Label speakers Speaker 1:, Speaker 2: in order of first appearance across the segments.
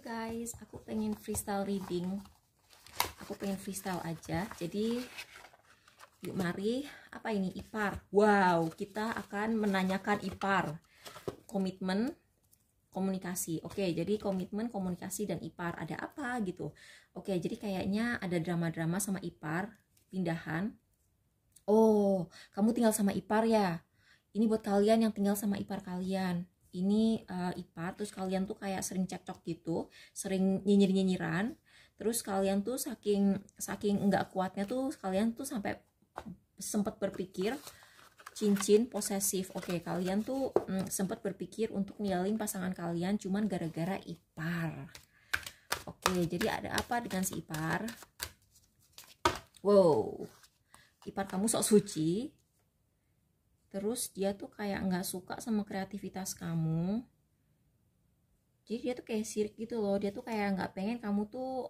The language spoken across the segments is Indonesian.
Speaker 1: guys, aku pengen freestyle reading. Aku pengen freestyle aja. Jadi yuk mari, apa ini? Ipar. Wow, kita akan menanyakan ipar. Komitmen, komunikasi. Oke, jadi komitmen, komunikasi, dan ipar. Ada apa gitu? Oke, jadi kayaknya ada drama-drama sama ipar. Pindahan. Oh, kamu tinggal sama ipar ya? Ini buat kalian yang tinggal sama ipar kalian. Ini ipar, terus kalian tuh kayak sering cekcok gitu, sering nyinyir-nyinyiran. Terus kalian tuh saking nggak kuatnya tuh kalian tuh sampai sempat berpikir cincin posesif. Oke, kalian tuh sempat berpikir untuk ninggalin pasangan kalian cuman gara-gara ipar. Oke, jadi ada apa dengan si ipar? Wow, ipar kamu sok suci. Terus dia tuh kayak nggak suka sama kreativitas kamu. Jadi dia tuh kayak sirik gitu loh. Dia tuh kayak nggak pengen kamu tuh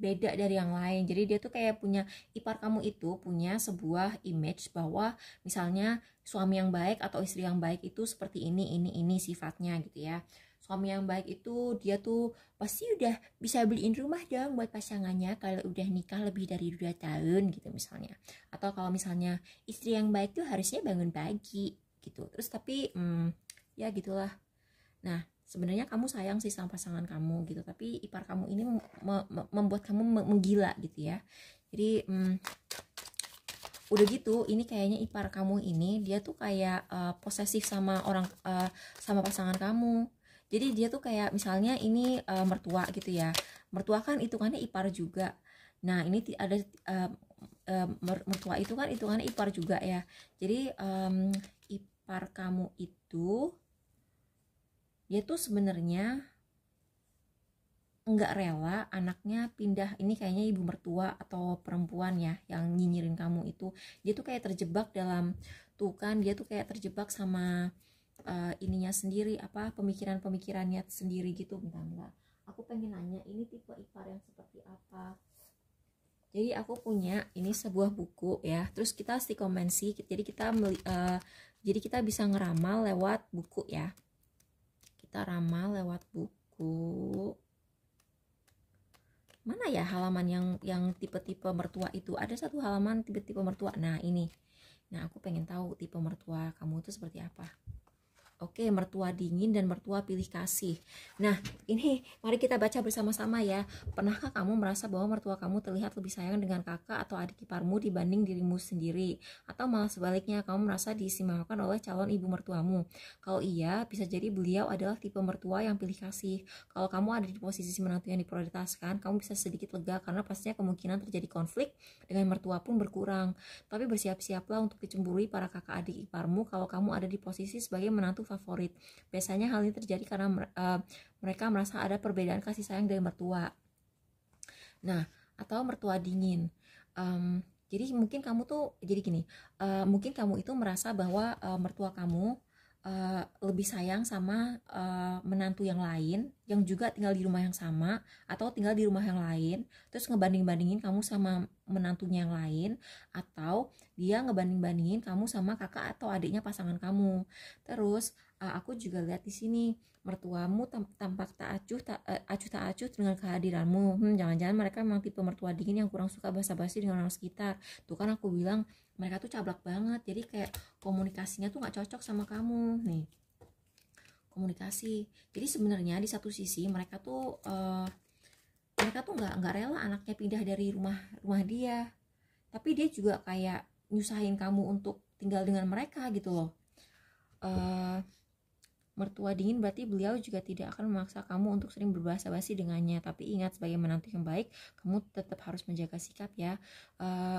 Speaker 1: beda dari yang lain. Jadi dia tuh kayak punya, ipar kamu itu punya sebuah image bahwa misalnya suami yang baik atau istri yang baik itu seperti ini sifatnya gitu ya. Suami yang baik itu dia tuh pasti udah bisa beliin rumah dong buat pasangannya kalau udah nikah lebih dari 2 tahun gitu misalnya. Atau kalau misalnya istri yang baik tuh harusnya bangun pagi gitu. Terus tapi ya gitulah. Nah, sebenarnya kamu sayang sih sama pasangan kamu gitu, tapi ipar kamu ini membuat kamu menggila gitu ya. Jadi udah gitu, ini kayaknya ipar kamu ini dia tuh kayak posesif sama orang sama pasangan kamu. Jadi dia tuh kayak misalnya ini mertua gitu ya. Mertua kan hitungannya ipar juga. Nah, ini ada mertua itu kan hitungannya ipar juga ya. Jadi ipar kamu itu dia tuh sebenarnya nggak rela anaknya pindah. Ini kayaknya ibu mertua atau perempuan ya yang nyinyirin kamu itu. Dia tuh kayak terjebak dalam, tuh kan dia tuh kayak terjebak sama ininya sendiri, apa pemikirannya sendiri gitu. Bentar, aku pengen nanya ini tipe ipar yang seperti apa. Jadi aku punya ini sebuah buku ya, terus kita psikomansi, jadi kita bisa ngeramal lewat buku ya. Kita ramal lewat buku. Mana ya halaman yang tipe-tipe mertua itu? Ada satu halaman tipe-tipe mertua. Nah, ini. Nah, aku pengen tahu tipe mertua kamu itu seperti apa. Oke, mertua dingin dan mertua pilih kasih. Nah, ini mari kita baca bersama-sama ya. Pernahkah kamu merasa bahwa mertua kamu terlihat lebih sayang dengan kakak atau adik iparmu dibanding dirimu sendiri? Atau malah sebaliknya, kamu merasa diistimewakan oleh calon ibu mertuamu? Kalau iya, bisa jadi beliau adalah tipe mertua yang pilih kasih. Kalau kamu ada di posisi menantu yang diprioritaskan, kamu bisa sedikit lega karena pastinya kemungkinan terjadi konflik dengan mertua pun berkurang. Tapi bersiap-siaplah untuk dicemburui para kakak adik iparmu kalau kamu ada di posisi sebagai menantu favorit. Biasanya hal ini terjadi karena mereka merasa ada perbedaan kasih sayang dari mertua. Nah, atau mertua dingin. Jadi mungkin kamu tuh jadi gini, mungkin kamu itu merasa bahwa mertua kamu lebih sayang sama menantu yang lain yang juga tinggal di rumah yang sama atau tinggal di rumah yang lain, terus ngebanding-bandingin kamu sama menantunya yang lain, atau dia ngebanding-bandingin kamu sama kakak atau adiknya pasangan kamu. Terus aku juga lihat di sini mertuamu tampak tak acuh dengan kehadiranmu. Jangan-jangan mereka memang tipe mertua dingin yang kurang suka basa-basi dengan orang sekitar. Tuh kan aku bilang mereka tuh cablak banget, jadi kayak komunikasinya tuh nggak cocok sama kamu nih, komunikasi. Jadi sebenarnya di satu sisi mereka tuh nggak rela anaknya pindah dari rumah dia, tapi dia juga kayak nyusahin kamu untuk tinggal dengan mereka gitu loh. Mertua dingin berarti beliau juga tidak akan memaksa kamu untuk sering berbahasa basi dengannya. Tapi ingat, sebagai menantu yang baik, kamu tetap harus menjaga sikap ya.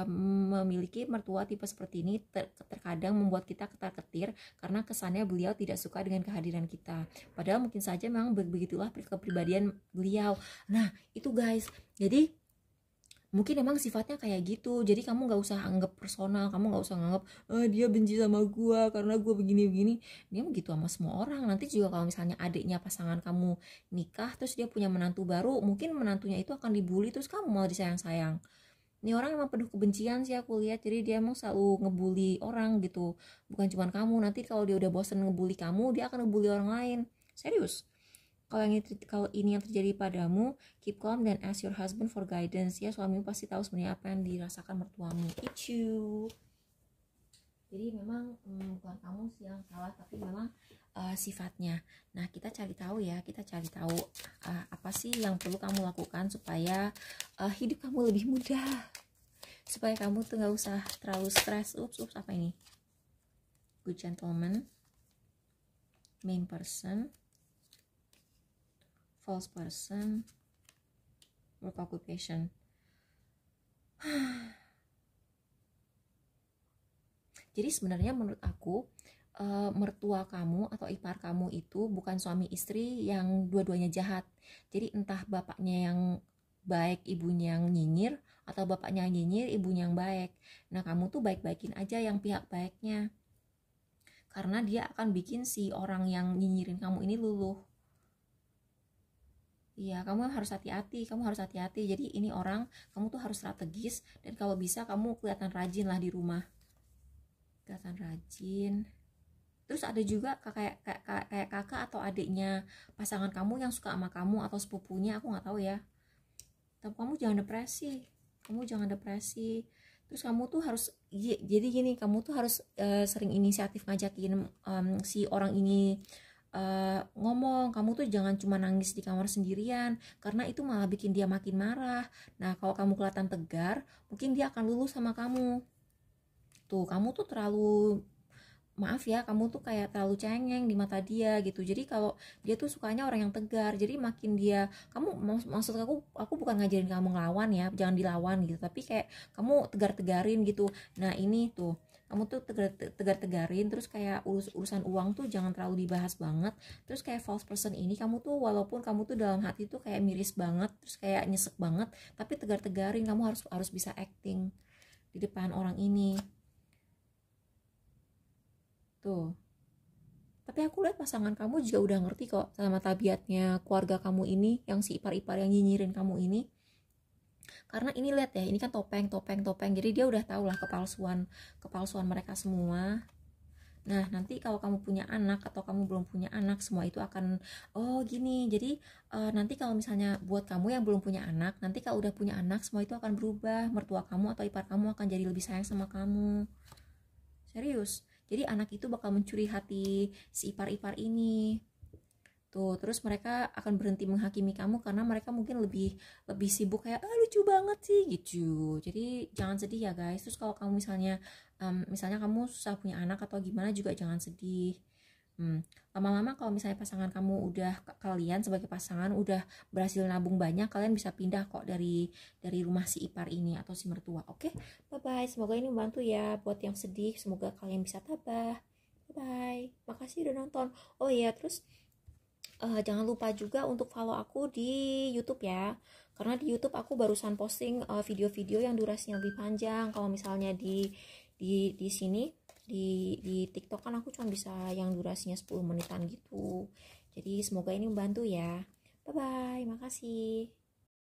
Speaker 1: Memiliki mertua tipe seperti ini terkadang membuat kita ketar-ketir karena kesannya beliau tidak suka dengan kehadiran kita. Padahal mungkin saja memang begitulah kepribadian beliau. Nah, itu guys. Jadi mungkin emang sifatnya kayak gitu. Jadi kamu nggak usah anggap personal, kamu nggak usah nganggap dia benci sama gua karena gua begini. Dia begitu sama semua orang. Nanti juga kalau misalnya adiknya pasangan kamu nikah terus dia punya menantu baru, mungkin menantunya itu akan dibully terus kamu malah disayang-sayang. Ini orang emang penuh kebencian sih aku lihat. Jadi dia emang selalu ngebully orang gitu, bukan cuma kamu. Nanti kalau dia udah bosen ngebully kamu, dia akan ngebully orang lain. Serius. Kalau ini yang terjadi padamu, keep calm dan ask your husband for guidance. Ya, suamimu pasti tahu sebenarnya apa yang dirasakan mertuamu. Ichu. Jadi memang bukan kamu sih yang salah, tapi memang sifatnya. Nah, kita cari tahu ya, apa sih yang perlu kamu lakukan supaya hidup kamu lebih mudah, supaya kamu tuh nggak usah terlalu stres. Ups, apa ini? Good gentleman, main person, false person, work occupation. Jadi sebenarnya menurut aku mertua kamu atau ipar kamu itu bukan suami istri yang dua-duanya jahat. Jadi entah bapaknya yang baik, ibunya yang nyinyir, atau bapaknya yang nyinyir, ibunya yang baik. Nah, kamu tuh baik-baikin aja yang pihak baiknya, karena dia akan bikin si orang yang nyinyirin kamu ini luluh. Iya, kamu harus hati-hati. Jadi ini orang, kamu tuh harus strategis, dan kalau bisa kamu kelihatan rajin lah di rumah. Kelihatan rajin. Terus ada juga kayak kakak atau adiknya pasangan kamu yang suka sama kamu, atau sepupunya, aku nggak tahu ya. Tapi kamu jangan depresi. Terus kamu tuh harus, jadi gini, kamu tuh harus sering inisiatif ngajakin si orang ini ngomong. Kamu tuh jangan cuma nangis di kamar sendirian, karena itu malah bikin dia makin marah. Nah, kalau kamu kelihatan tegar, mungkin dia akan luluh sama kamu. Tuh, kamu tuh kamu tuh kayak terlalu cengeng di mata dia gitu. Jadi kalau dia tuh sukanya orang yang tegar, jadi makin dia, maksud aku bukan ngajarin kamu ngelawan ya, jangan dilawan gitu, tapi kayak kamu tegarin gitu. Nah, ini tuh kamu tuh tegarin, terus kayak urusan uang tuh jangan terlalu dibahas banget. Terus kayak false person ini, kamu tuh walaupun kamu tuh dalam hati tuh kayak miris banget, terus kayak nyesek banget, tapi tegarin. Kamu harus bisa acting di depan orang ini tuh. Tapi aku lihat pasangan kamu juga udah ngerti kok sama tabiatnya keluarga kamu ini, yang si ipar-ipar yang nyinyirin kamu ini. Karena ini lihat ya, ini kan topeng. Jadi dia udah tahu lah kepalsuan mereka semua. Nah, nanti kalau kamu punya anak atau kamu belum punya anak, semua itu akan gini. Jadi nanti kalau misalnya buat kamu yang belum punya anak, nanti kalau udah punya anak, semua itu akan berubah. Mertua kamu atau ipar kamu akan jadi lebih sayang sama kamu. Serius. Jadi anak itu bakal mencuri hati si ipar-ipar ini. Tuh, terus mereka akan berhenti menghakimi kamu karena mereka mungkin lebih sibuk kayak lucu banget sih gitu. Jadi jangan sedih ya guys. Terus kalau kamu misalnya kamu susah punya anak atau gimana, juga jangan sedih. Lama-lama kalau misalnya kalian sebagai pasangan udah berhasil nabung banyak, kalian bisa pindah kok dari rumah si ipar ini atau si mertua. Oke, bye bye. Semoga ini membantu ya buat yang sedih. Semoga kalian bisa tabah. Bye bye. Makasih udah nonton. Oh iya, terus jangan lupa juga untuk follow aku di YouTube ya, karena di YouTube aku barusan posting video-video yang durasinya lebih panjang. Kalau misalnya di sini di TikTok kan aku cuma bisa yang durasinya 10 menitan gitu. Jadi semoga ini membantu ya. Bye bye, makasih.